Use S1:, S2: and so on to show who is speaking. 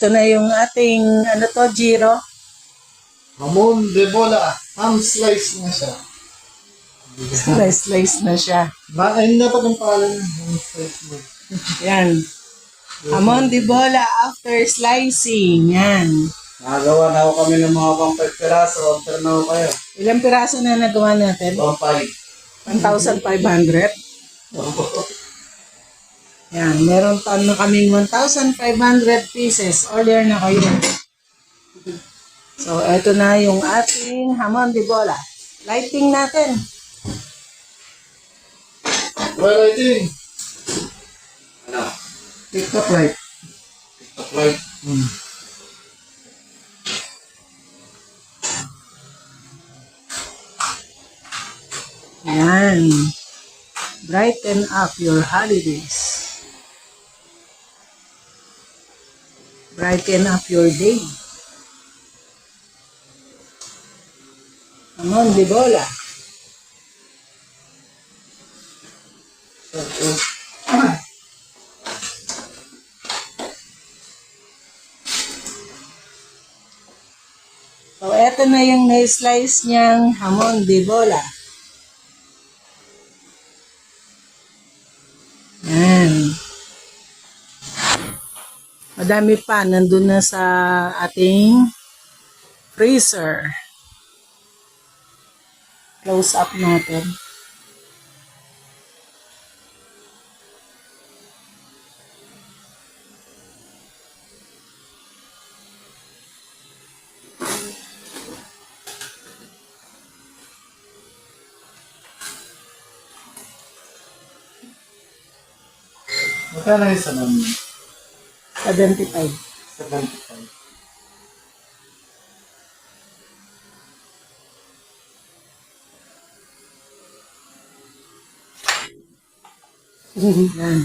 S1: Ito na yung ating, ano to, gyro.
S2: Hamon de bola. Ham slice na siya.
S1: Slice na siya.
S2: Ayun na pag ang pangalan ng ham slice mo.
S1: Yan. Hamon de bola after slicing. Yan.
S2: Nakagawa na ako kami ng mga pang 5 piraso. Order na ako kayo.
S1: Ilang piraso na nagawa natin?
S2: Pang 5.
S1: 1,500. Yan. Meron pa na kaming 1,500 pieces. Order na kayo. So, eto na yung ating hamon de bola. Lighting natin.
S2: Well, I think. Ano?
S1: TikTok light.
S2: TikTok light.
S1: Yan. Brighten up your holidays. Brighten up your day. Hamon de bola. So, eto na yung na-slice niyang hamon de bola. Yan. Madami pa. Nandun na sa ating freezer. Close up natin.
S2: Magkano yung sa namin?
S1: 75.
S2: 75.
S1: Yan.